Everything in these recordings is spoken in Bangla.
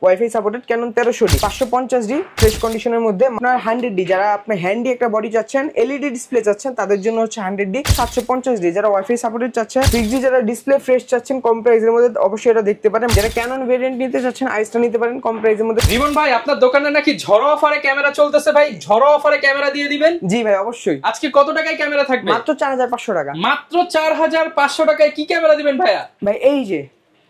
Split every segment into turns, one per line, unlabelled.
Wifi supported Canon 1300D 550D fresh কন্ডিশনের মধ্যে আপনার 100D যারা আপনি হ্যান্ডি একটা বডি চাচ্ছেন, এলইডি ডিসপ্লে চাচ্ছেন তাদের জন্য হচ্ছে 100D 750D যারা ওয়াইফাই সাপোর্টেড চাচ্ছেন, 6G যারা ডিসপ্লে ফ্রেশ চাচ্ছেন কম প্রাইসের মধ্যে অবশ্যই এটা দেখতে পারেন। যারা ক্যানন ভেরিয়েন্ট নিতে চাচ্ছেন আইসটা নিতে পারেন কম প্রাইসের মধ্যে।
রিমন ভাই আপনার দোকানে নাকি ঝড়ো অফারে ক্যামেরা চলতেছে, ভাই ঝড়ো অফারে ক্যামেরা দিয়ে দিবেন?
জি ভাই অবশ্যই।
আজকে কত টাকায় ক্যামেরা থাকবে?
মাত্র 4500 টাকা।
মাত্র 4500 টাকায় কি ক্যামেরা দিবেন ভাইয়া?
ভাই এই যে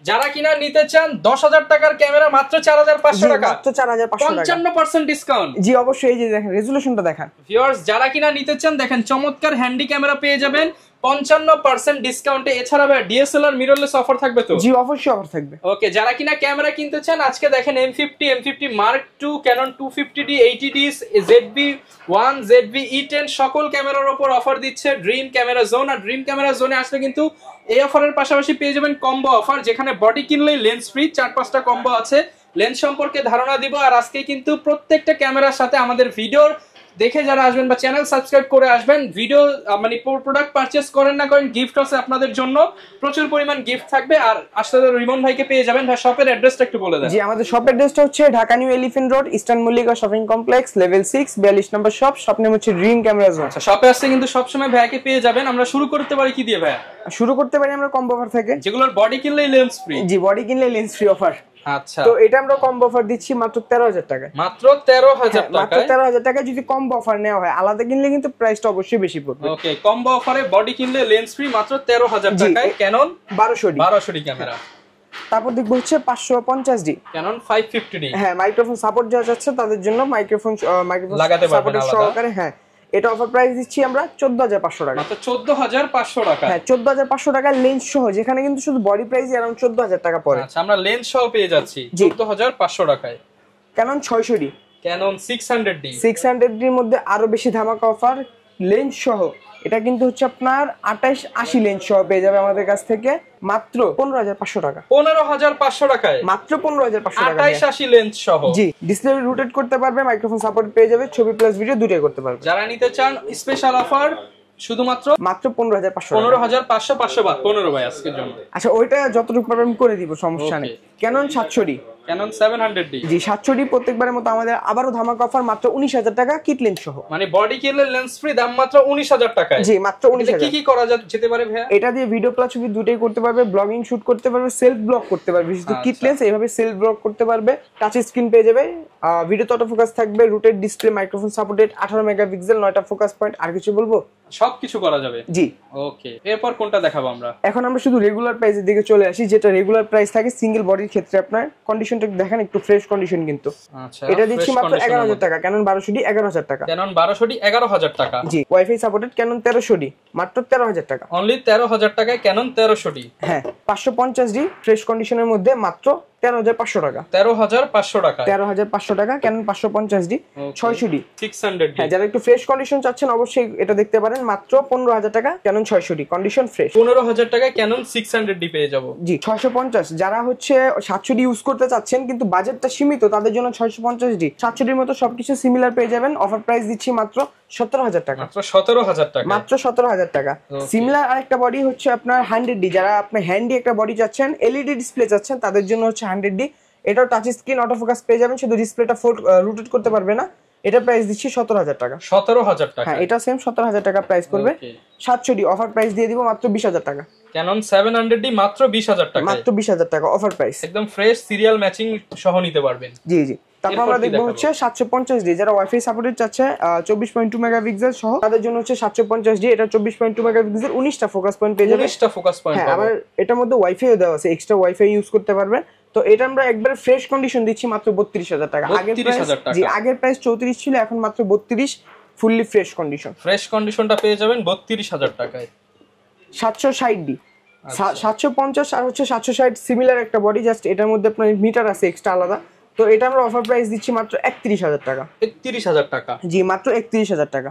যারা কিনা নিতে চান 10,000 টাকার ক্যামেরা মাত্র 4500 টাকা,
মাত্র 4500 টাকা
55% ডিসকাউন্ট।
জি অবশ্যই, এই যে দেখেন রেজোলিউশনটা দেখেন
ভিউয়ার্স, যারা কিনা নিতে চান দেখেন চমৎকার হ্যান্ডি ক্যামেরা পেয়ে যাবেন 55% ডিসকাউন্টে। এছাড়া ভাই ডিএসএলআর মিররলেস অফার থাকবে তো?
জি অবশ্যই অফার থাকবে।
ওকে, যারা কিনা ক্যামেরা কিনতে চান আজকে দেখেন M50 Mark II, Canon 250D, 80D, ZV-1, ZV-E10 সকল ক্যামেরার উপর অফার দিচ্ছে ড্রিম ক্যামেরা জোন। আর ড্রিম ক্যামেরা জোনে আসলে কিন্তু এই অফারের পাশাপাশি পেয়ে যাবেন কম্বো অফার, যেখানে বডি কিনলেই লেন্স ফ্রি। 4-5টা কম্বো আছে, লেন্স সম্পর্কে ধারণা দিব। আর আজকে কিন্তু প্রত্যেকটা ক্যামেরার সাথে আমাদের ভিডিওর দেখে যারা আসবেন বা চ্যানেল সাবস্ক্রাইব করে আসবেন, ভিডিও মানে প্রোডাক্ট পারচেজ করেন না করেন গিফট আছে আপনাদের জন্য, প্রচুর পরিমাণ গিফট থাকবে। আর আসলে রিমন ভাইকে পেয়ে যাবেন। ভাই শপের অ্যাড্রেসটা একটু বলে দেন।
জি আমাদের শপের অ্যাড্রেসটা হচ্ছে Dhaka new elephant road, eastern Mallika shopping complex, level 6, 42 নম্বর শপ। শপ নেম হচ্ছে ড্রিম ক্যামেরা জোন।
আচ্ছা, শপে আসলে কিন্তু সবসময় ভাইকে পেয়ে যাবেন। আমরা শুরু করতে পারি কি দিয়ে ভাইয়া?
শুরু করতে পারি আমরা কম্বো অফার থেকে,
যেগুলোর বডি কিনলেই লেন্স ফ্রি।
জি বডি কিনলে লেন্স ফ্রি অফার।
আচ্ছা,
তো এটা আমরা কম্বো অফার দিচ্ছি মাত্র 13000 টাকায়।
মাত্র 13000 টাকা।
মাত্র 13000 টাকায় যদি কম্বো অফার নেওয়া হয়, আলাদা কিনলে কিন্তু প্রাইসটা অবশ্যই বেশি পড়বে।
ওকে, কম্বো অফারে বডি কিনলে লেন্স ফ্রি মাত্র 13000 টাকায় ক্যানন
1200D
ক্যামেরা।
তারপর দেখবো হচ্ছে 550D
ক্যানন 550D।
হ্যাঁ মাইক্রোফোন সাপোর্ট যারা চাচ্ছে তাদের জন্য মাইক্রোফোন
লাগাতে পারবেন
সাপোর্ট সহকারে। হ্যাঁ এটা অফার প্রাইস দিচ্ছি আমরা 14500 টাকা।
মাত্র 14500 টাকা।
হ্যাঁ 14500 টাকা লেন্স সহ, যেখানে কিন্তু শুধু বডি প্রাইস अराउंड 14000 টাকা পড়ে।
আচ্ছা, আমরা লেন্স সহ পেয়ে যাচ্ছি 14500 টাকায়।
Canon 600D,
Canon 600D।
600D এর মধ্যে আরো বেশি ধামাকা অফার লেন্স সহ। এটা কিন্তু হচ্ছে আপনার 2880 লেন্স সহ পেয়ে যাবে আমাদের কাছ থেকে মাত্র 15500 টাকা।
15500 টাকায়
মাত্র 15500 টাকা
2880 লেন্স সহ।
জি ডিসপ্লে রোটেট করতে পারবে, মাইক্রোফোন সাপোর্ট পেয়ে যাবে, ছবি প্লাস ভিডিও দুটোই করতে পারবে।
যারা নিতে চান স্পেশাল অফার শুধুমাত্র
15500
15500 500 বাদ 15 ভাই আজকের জন্য।
আচ্ছা ওইটা যতটুকু পারবে আমি করে দিব, সমস্যা নেই। Canon 700D,
Canon 700D।
জি 700D প্রত্যেকবারের মতো আমাদের আবারো ধামাকা অফার মাত্র 19000 টাকা কিট লেন্স সহ।
মানে বডি কিনলে লেন্স ফ্রি, দাম মাত্র 19000 টাকায়।
জি মাত্র 19000।
কি কি করা যেতে পারে ভাইয়া?
এটা দিয়ে ভিডিও প্লাস ছবি দুটোই করতে পারবে, ব্লগিং শুট করতে পারবে, সেলফ ব্লগ করতে পারবে। শুধু কিট লেন্স এইভাবে সেলফ ব্লগ করতে পারবে, টাচ স্ক্রিন পেয়ে যাবে, ভিডিওতে অটো ফোকাস থাকবে, rotate display, microphone supported, 18 megapixel, 9টা ফোকাস পয়েন্ট। আর কিছু বলবো?
সবকিছু করা যাবে।
জি
ওকে, এরপর কোনটা দেখাবো আমরা?
এখন আমরা শুধু রেগুলার প্রাইসের দিকে চলে আসি, যেটা রেগুলার প্রাইস থাকে সিঙ্গেল বডির ক্ষেত্রে। আপনার কন্ডিশনটা দেখেন একটু ফ্রেশ কন্ডিশন কিন্তু।
আচ্ছা,
এটা দিচ্ছি মাত্র 11000 টাকা। ক্যানন 1200D 11000 টাকা।
ক্যানন 1200D 11000 টাকা।
জি ওয়াইফাই সাপোর্টেড ক্যানন 1300D মাত্র 13000 টাকা।
অনলি 13000 টাকায় ক্যানন 1300D।
হ্যাঁ 550D ফ্রেশ কন্ডিশনের মধ্যে মাত্র 13500 টাকা।
13500 টাকা।
13500 টাকা ক্যানন 550D 600D
600D।
হ্যাঁ যারা একটু ফ্রেশ কন্ডিশন চাচ্ছেন অবশ্যই এটা দেখতে পারেন, মাত্র 15000 টাকা ক্যানন 600D কন্ডিশন ফ্রেশ।
15000 টাকায় ক্যানন 600D পেয়ে যাব।
জি 650 যারা হচ্ছে 700D ইউজ করতে চাচ্ছেন কিন্তু বাজেটটা সীমিত, তাদের জন্য 650D 700D মতো সবকিছু সিমিলার পেয়ে যাবেন। অফার প্রাইস দিচ্ছি মাত্র 17000 টাকা।
মাত্র 17000 টাকা।
মাত্র 17000 টাকা। সিমিলার আরেকটা বডি হচ্ছে আপনার 100D, যারা আপনি হ্যান্ডি একটা বডি চাচ্ছেন, এলইডি ডিসপ্লে চাচ্ছেন তাদের জন্য হচ্ছে 100D। এটাও টাচ স্ক্রিন, অটো ফোকাস পেয়ে যাবেন, শুধু ডিসপ্লেটা রোটেট করতে পারবে না। এটা প্রাইস দিচ্ছি 17000 টাকা।
17000 টাকা।
হ্যাঁ এটা সেম 17000 টাকা প্রাইস করবে। 700D অফার প্রাইস দিয়ে দিব মাত্র 20000 টাকা।
ক্যানন 700D মাত্র 20000 টাকা।
মাত্র 20000 টাকা অফার প্রাইস,
একদম ফ্রেশ সিরিয়াল ম্যাচিং সহ নিতে পারবেন।
জি জি। তারপর আমরা দেখবো হচ্ছে 750D, যারা ওয়াইফাই সাপোর্টেড চাচ্ছে 24.2 মেগাপিক্সেল সহ তাদের জন্য হচ্ছে 750D। এটা 24.2 মেগাপিক্সেল, 19টা ফোকাস পয়েন্ট পেয়ে যাবে।
19টা ফোকাস পয়েন্ট।
হ্যাঁ আবার এটার মধ্যে ওয়াইফাইও দেওয়া আছে, এক্সট্রা ওয়াইফাই ইউজ করতে পারবেন। তো এটা আমরা একবার ফ্রেশ কন্ডিশন দিচ্ছি মাত্র 32000 টাকা। আগের প্রাইস জি আগের প্রাইস 34 ছিল, এখন মাত্র 32 ফুললি ফ্রেশ কন্ডিশন।
ফ্রেশ কন্ডিশনটা পেয়ে যাবেন 32000 টাকায়।
760D 750 আর হচ্ছে 760 সিমিলার একটা বডি, জাস্ট এটার মধ্যে আপনার মিটার আছে এক্সট্রা আলাদা। তো এটা আমরা অফার প্রাইস দিচ্ছি মাত্র 31000 টাকা।
31000 টাকা।
জি মাত্র 31000 টাকা।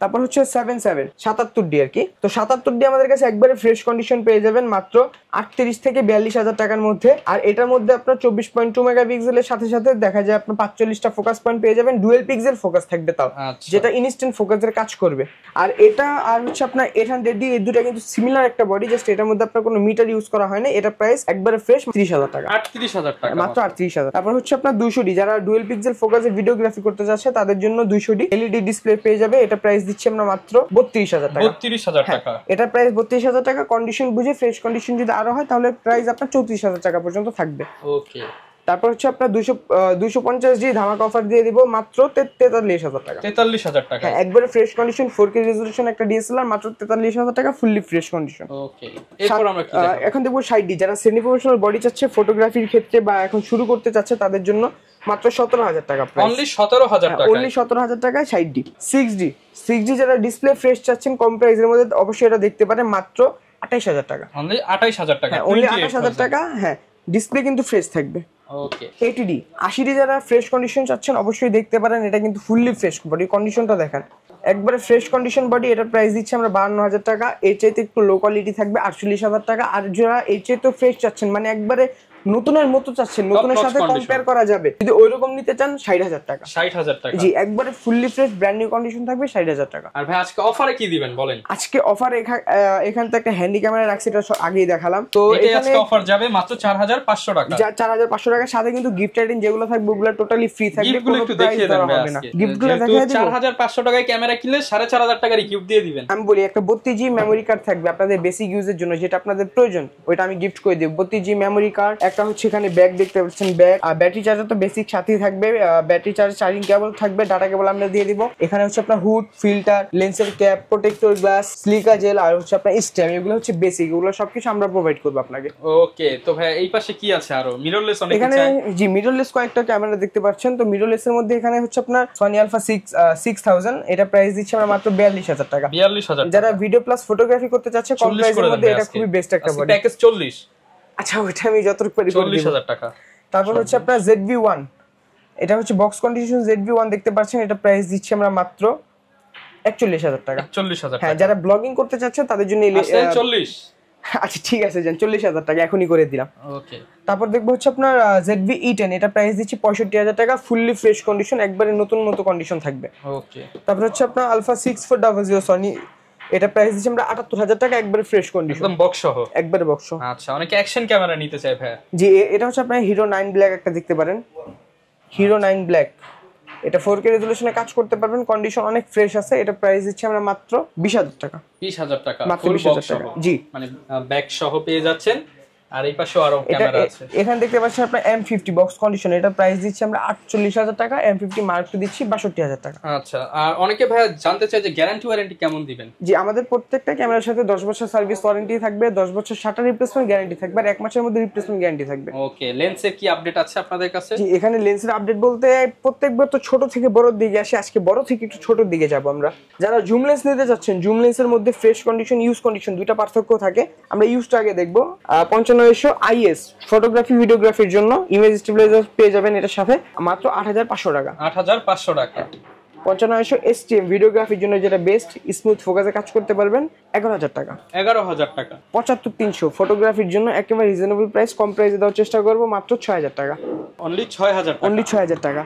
তারপর হচ্ছে 77 77D আর কি। তো 77D আমাদের কাছে একবারে ফ্রেশ কন্ডিশন পেয়ে যাবেন মাত্র 38 থেকে 42,000 টাকার মধ্যে। আর এটার মধ্যে আপনার 24.2 মেগাপিক্সেলের সাথে সাথে দেখা যায় আপনার 45টা ফোকাস পয়েন্ট পেয়ে যাবেন, ডুয়েল পিক্সেল ফোকাস থাকবে তাও, যেটা ইনস্ট্যান্ট ফোকাসের কাজ করবে। আর এটা আর হচ্ছে আপনার 800D, এই দুটো কিন্তু সিমিলার একটা বডি, জাস্ট এটার মধ্যে আপনার কোনো মিটার ইউজ করা হয় না। এটা প্রাইস একবারে ফ্রেশ 30,000 টাকা,
38,000 টাকা,
মাত্র 38,000। তারপর হচ্ছে আপনার 200D, যারা ডুয়েল পিক্সেল ফোকাসে ভিডিওগ্রাফি করতে চাচ্ছে তাদের জন্য 200D এলইডি ডিসপ্লে পেয়ে যাবে। এটা প্রাইস দিচ্ছি আমরা মাত্র 32,000 টাকা।
32,000 টাকা,
এটা প্রাইস 32,000 টাকা। কন্ডিশন বুঝে ফ্রেশ কন্ডিশন যদি আরো হয় তাহলে প্রাইস আপনার 34,000 টাকা পর্যন্ত থাকবে।
ওকে।
তারপর হচ্ছে আপনার 250D ধামাকা অফার দিয়ে দিব মাত্র 43,000 টাকা।
43,000 টাকা,
একবারে ফ্রেশ কন্ডিশন 4K রেজোলিউশন একটা ডিএসএলআর, মাত্র 43,000 টাকা, ফুললি ফ্রেশ কন্ডিশন।
ওকে। এরপর আমরা কি দেখাবো?
এখন দেখবো 60D, যারা সেমি প্রফেশনাল বডি চাচ্ছে ফটোগ্রাফির ক্ষেত্রে বা এখন শুরু করতে চাচ্ছে তাদের জন্য মাত্র 17,000 টাকা প্রাইস।
অনলি 17,000 টাকা,
অনলি 17,000 টাকায় 60D। 6D যারা ডিসপ্লে ফ্রেশ চাচ্ছেন কম প্রাইসের মধ্যে অবশ্যই এটা দেখতে পারেন, মাত্র 28,000 টাকা।
অনলি 28,000 টাকা,
অনলি 28,000 টাকা। হ্যাঁ, ডিসপ্লে কিন্তু ফ্রেশ থাকবে।
ওকে।
80D যারা ফ্রেশ কন্ডিশন চাচ্ছেন অবশ্যই দেখতে পারেন, এটা কিন্তু ফুললি ফ্রেশ বডি, কন্ডিশনটা দেখেন একবারে ফ্রেশ কন্ডিশন বডি। এটার প্রাইস দিচ্ছে আমরা 52,000 টাকা। এর চাইতে একটু লো কোয়ালিটি থাকবে 48,000 টাকা। আর যারা এর চাইতে ফ্রেশ চাচ্ছেন মানে একবারে নতুনের মতো চাচ্ছেন, নতুনের সাথে কম্পেয়ার করা যাবে, যদি ওইরকম নিতে চান 60,000 টাকা।
60,000 টাকা,
জি, একবারে fully fresh brand new condition থাকবে 60,000 টাকা।
আর ভাই আজকে অফারে কি দিবেন বলেন?
আজকে অফার এখান থেকে একটা হ্যান্ডি ক্যামেরা রাখছি, এটা আগেই দেখালাম। তো
এখানে আজকে অফার যাবে মাত্র 4,500 টাকা।
4,500 টাকার সাথে কিন্তু গিফট আইটেম যেগুলো থাকবে ওগুলো টোটালি ফ্রি থাকবে,
গিফটগুলো একটু দেখিয়ে দেন ভাই আজকে।
গিফটগুলো দেখিয়ে দেব।
4,500 টাকায় ক্যামেরা কিনলে 4,500 টাকার গিফট দিয়ে দিবেন।
আমি বলি একটা 32GB মেমরি কার্ড থাকবে আপনাদের বেসিক ইউজের জন্য, যেটা আপনাদের প্রয়োজন ওইটা আমি গিফট করে দেব। 32GB মেমরি কার্ড, একটা হচ্ছে এখানে ব্যাগ দেখতে পাচ্ছেন, ব্যাগ আর ব্যাটারি চার্জার তো বেসিক সাথেই থাকবে, ব্যাটারি চার্জ, চার্জিং কেবল থাকবে, ডাটা কেবল আমরা দিয়ে দিব। এখানে হচ্ছে আপনার হুড, ফিল্টার, লেন্সের cap, protector glass, silica gel আর হচ্ছে আপনার স্ট্যাম্প, এগুলো হচ্ছে বেসিক, এগুলো সবকিছু আমরা প্রোভাইড করব আপনাকে।
ওকে। তো ভাই এই পাশে কি আছে আরো? মিররলেস অনেক
এখানে জি মিররলেস কয়েকটা ক্যামেরা দেখতে পাচ্ছেন। তো মিররলেসের মধ্যে এখানে হচ্ছে আপনার Sony Alpha 6000, এটা প্রাইস দিচ্ছে আমরা মাত্র 42,000 টাকা।
42,000
যারা ভিডিও প্লাস ফটোগ্রাফি করতে চাচ্ছে কম প্রাইসের মধ্যে এটা খুবই বেস্ট একটা বডি।
প্যাকেজ 40।
আচ্ছা, ওইটা আমি যতটুকু পারি
40,000 টাকা।
তারপর হচ্ছে আপনার ZV-1, এটা হচ্ছে বক্স কন্ডিশন ZV-1 দেখতে পাচ্ছেন, এটা প্রাইস দিচ্ছি আমরা মাত্র 41,000 টাকা।
41,000
হ্যাঁ,
টাকা।
যারা ব্লগিং করতে চাচ্ছে তাদের জন্য
40।
আচ্ছা ঠিক আছে, যান 40,000 টাকা এখনই করে দিলাম।
ওকে।
তারপর দেখবো হচ্ছে আপনার ZV-E10, এটা প্রাইস দিচ্ছি 65,000 টাকা, ফুললি ফ্রেশ কন্ডিশন, একবারে নতুন মতো কন্ডিশন থাকবে।
ওকে।
তারপর হচ্ছে আপনার Alpha 6400 Sony, এটা প্রাইস দিচ্ছি আমরা 78,000 টাকা, একবারে ফ্রেশ কন্ডিশন,
একদম বক্স সহ,
একবারে বক্স।
আচ্ছা, অনেকে অ্যাকশন ক্যামেরা নিতে চায় ভাই।
জি, এটা হচ্ছে আপনার হিরো 9 ব্ল্যাক একটা দেখতে পারেন, হিরো 9 ব্ল্যাক, এটা 4K রেজোলিউশনে কাজ করতে পারবেন, কন্ডিশন অনেক ফ্রেশ আছে। এটা প্রাইস দিচ্ছি আমরা মাত্র 20,000 টাকা।
20,000 টাকা,
মাত্র 20,000 টাকা। জি,
মানে ব্যাক সহ পেয়ে যাচ্ছেন। আর এই পাশেও আরো ক্যামেরা আছে।
এখানে দেখতে পাচ্ছেন আপনার M50 বক্স কন্ডিশন, এটা প্রাইস দিচ্ছি আমরা 48,000 টাকা। M50 Mark II দিচ্ছি 62,000 টাকা।
আচ্ছা, আর অনেকে ভাই জানতে চায় যে গ্যারান্টি ওয়ারেন্টি কেমন দিবেন?
জি, আমাদের প্রত্যেকটা ক্যামেরার সাথে 10 বছর সার্ভিস ওয়ারেন্টি থাকবে, 10 বছর শাটার রিপ্লেসমেন্ট গ্যারান্টি থাকবে, আর 1 মাসের মধ্যে রিপ্লেসমেন্ট গ্যারান্টি থাকবে।
ওকে। লেন্সের কি আপডেট আছে আপনাদের কাছে?
জি, এখানে লেন্সের আপডেট বলতে প্রত্যেকবার তো ছোট থেকে বড়র দিকে আসে, আজকে বড় থেকে একটু ছোটর দিকে যাব আমরা। যারা জুম লেন্স নিতে যাচ্ছেন, জুম লেন্সের মধ্যে ফ্রেশ কন্ডিশন, ইউজ কন্ডিশন দুইটা পার্থক্য থাকে। আমরা ইউজটা আগে দেখবো। 9500 IS ফটোগ্রাফি ভিডিওগ্রাফির জন্য ইমেজ স্টেবিলাইজার পেয়ে যাবেন এটার সাথে মাত্র 8,500 টাকা।
8,500 টাকা।
9500 STM ভিডিওগ্রাফির জন্য যেটা বেস্ট, স্মুথ ফোকাসে কাজ করতে পারবেন, 11,000 টাকা।
11,000 টাকা।
7500 ফটোগ্রাফির জন্য একেবারে রিজনেবল প্রাইস, কম প্রাইসে দেওয়ার চেষ্টা করবো, মাত্র 6,000 টাকা।
অনলি 6,000 টাকা।
অনলি 6,000 টাকা।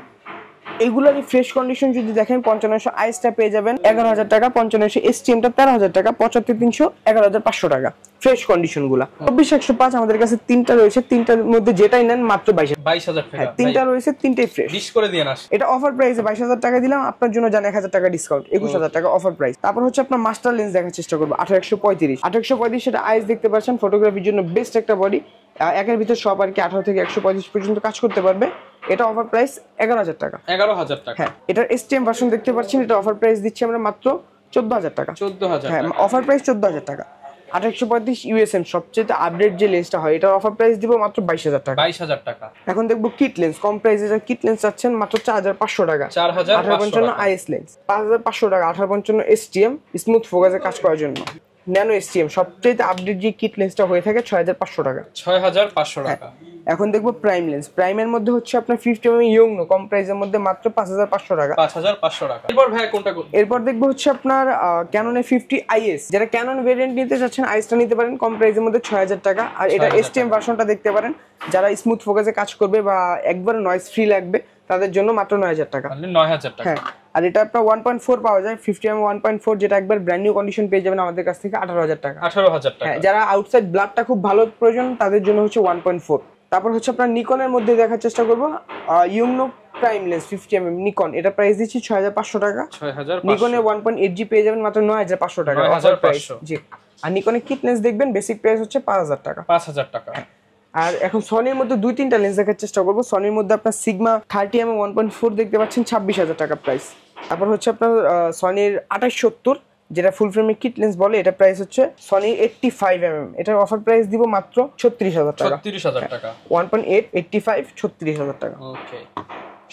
এগুলারই ফ্রেশ কন্ডিশন যদি দেখেন 9500 আইসটা পেয়ে যাবেন 11,000 টাকা, 9500 STMটা 13,000 টাকা, 7500 11,500 টাকা ফ্রেশ কন্ডিশন গুলা। 24105 আমাদের কাছে তিনটা রয়েছে, তিনটার মধ্যে যেটাই নেন মাত্র 22,000
টাকা।
তিনটা রয়েছে, তিনটাই ফ্রেশ।
ডিশ করে দিয়ে না,
এটা অফার প্রাইসে 22,000 টাকা দিলাম, আপনার জন্য জান 1,000 টাকা ডিসকাউন্ট, 21,000 টাকা অফার প্রাইস। তারপর হচ্ছে আপনার মাস্টার লেন্স দেখার চেষ্টা করবো 1835 সেটা আইস দেখতে পাচ্ছেন, ফটোগ্রাফির জন্য বেস্ট একটা বডি, একের ভিতর সব আর কি 18 থেকে 135 পর্যন্ত কাজ করতে পারবে। এটা অফার প্রাইস 11,000 টাকা।
11,000 টাকা।
হ্যাঁ, এটার STM ভার্সন দেখতে পাচ্ছেন, এটা অফার প্রাইস দিচ্ছি আমরা মাত্র 14,000 টাকা।
14,000
হ্যাঁ, অফার প্রাইস 14,000 টাকা। 1835 USM সবচেয়ে আপডেট যে লেন্সটা হয়, এটার অফার প্রাইস দিব মাত্র 22,000 টাকা।
22,000 টাকা।
এখন দেখবো কিট লেন্স, কম প্রাইসে যারা কিট লেন্স চাচ্ছেন মাত্র 4,500 টাকা।
4,500
1855 IS লেন্স 5,500 টাকা। 1855 STM স্মুথ ফোকাসে কাজ করার জন্য ন্যানো এসটিএম সবচেয়ে আপডেট যে কিট লেন্সটা হয়ে থাকে 6500 টাকা।
6500 টাকা।
এখন দেখবো প্রাইম লেন্স। প্রাইমের মধ্যে হচ্ছে আপনার 50 mm ইয়ংনো কম প্রাইসের মধ্যে মাত্র 5500 টাকা।
5500 টাকা। এরপর ভাই কোনটা কোন?
এরপর দেখবো হচ্ছে আপনার ক্যানন A50 IS, যারা ক্যানন ভেরিয়েন্ট নিতে চাচ্ছেন আইসটা নিতে পারেন কম প্রাইসের মধ্যে 6000 টাকা। আর এটা এসটিএম ভার্সনটা দেখতে পারেন, যারা স্মুথ ফোকাসে কাজ করবে বা একবার নয়েজ ফ্রি লাগবে তাদের জন্য মাত্র 9000 টাকা।
মানে 9000 টাকা।
হ্যাঁ, আর এটা আপনার 1.4 পাওয়া যায় 50 mm 1.4, যেটা একবার ব্র্যান্ড নিউ কন্ডিশন পেয়ে যাবেন আমাদের কাছ থেকে 18000 টাকা।
18000 টাকা।
হ্যাঁ, যারা আউটসাইড ব্লাডটা খুব ভালো প্রয়োজন তাদের জন্য হচ্ছে 1.4। তারপর হচ্ছে আপনার নিকনের মধ্যে দেখার চেষ্টা করবো you know prime lens 50 mm Nikon, এটা প্রাইস দিচ্ছি 6500 টাকা।
6500।
নিকনে 1.8G পেয়ে যাবেন মাত্র 9500 টাকা।
9500
জি। আর নিকনে কিট লেন্স দেখবেন বেসিক প্রাইস হচ্ছে 5000 টাকা।
5000 টাকা।
আর এখন সনির মধ্যে 2-3টা লেন্স দেখার চেষ্টা করবো। সনির মধ্যে আপনার সিগমা 30 mm 1.4 দেখতে পাচ্ছেন 26000 টাকা প্রাইস। তারপর হচ্ছে আপনার সনির 2870, যেটা ফুল ফ্রেমের কিট লেন্স বলে, এটা প্রাইস হচ্ছে সনি 85 mm, এটার অফার প্রাইস দিব মাত্র 36000 টাকা।
36000 টাকা।
1.8 85 36000 টাকা।
ওকে,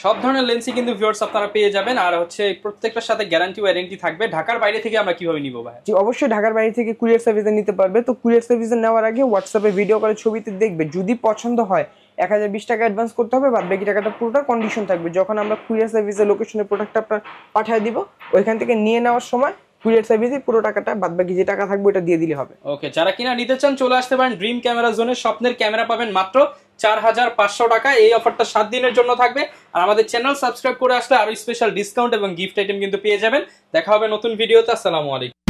সব ধরনের লেন্সই কিন্তু ভিউয়ার্স আপনারা পেয়ে যাবেন। আর হচ্ছে প্রত্যেকটার সাথে গ্যারান্টি ওয়ারেন্টি থাকবে। ঢাকার বাইরে থেকে আমরা কিভাবে নিব ভাই?
জি, অবশ্যই ঢাকার বাইরে থেকে কুরিয়ার সার্ভিসে নিতে পারবে। তো কুরিয়ার সার্ভিসে নেওয়ার আগে হোয়াটসঅ্যাপে ভিডিও কলে ছবিতে দেখবে, যদি পছন্দ হয় 1020 টাকা অ্যাডভান্স করতে হবে, বাদ বাকি টাকাটা পুরোটা কন্ডিশন থাকবে। যখন আমরা কুরিয়ার সার্ভিসে লোকেশনে প্রোডাক্টটা আপনার পাঠিয়ে দিব, ওইখান থেকে নিয়ে নেওয়ার সময় কুরিয়ার সার্ভিসে পুরো টাকাটা বাদ বাকি যে টাকা থাকবে ওটা দিয়ে দিলে হবে।
ওকে, যারা কিনা নিতে চান চলে আসতে পারেন ড্রিম ক্যামেরা জোনে। স্বপ্নের ক্যামেরা পাবেন মাত্র 4500 টাকা। এই অফারটা 7 দিনের জন্য থাকবে। আর আমাদের চ্যানেল সাবস্ক্রাইব করে আসলে আরো স্পেশাল ডিসকাউন্ট এবং গিফট আইটেম কিন্তু পেয়ে যাবেন। দেখা হবে নতুন ভিডিওতে। আসসালামু আলাইকুম।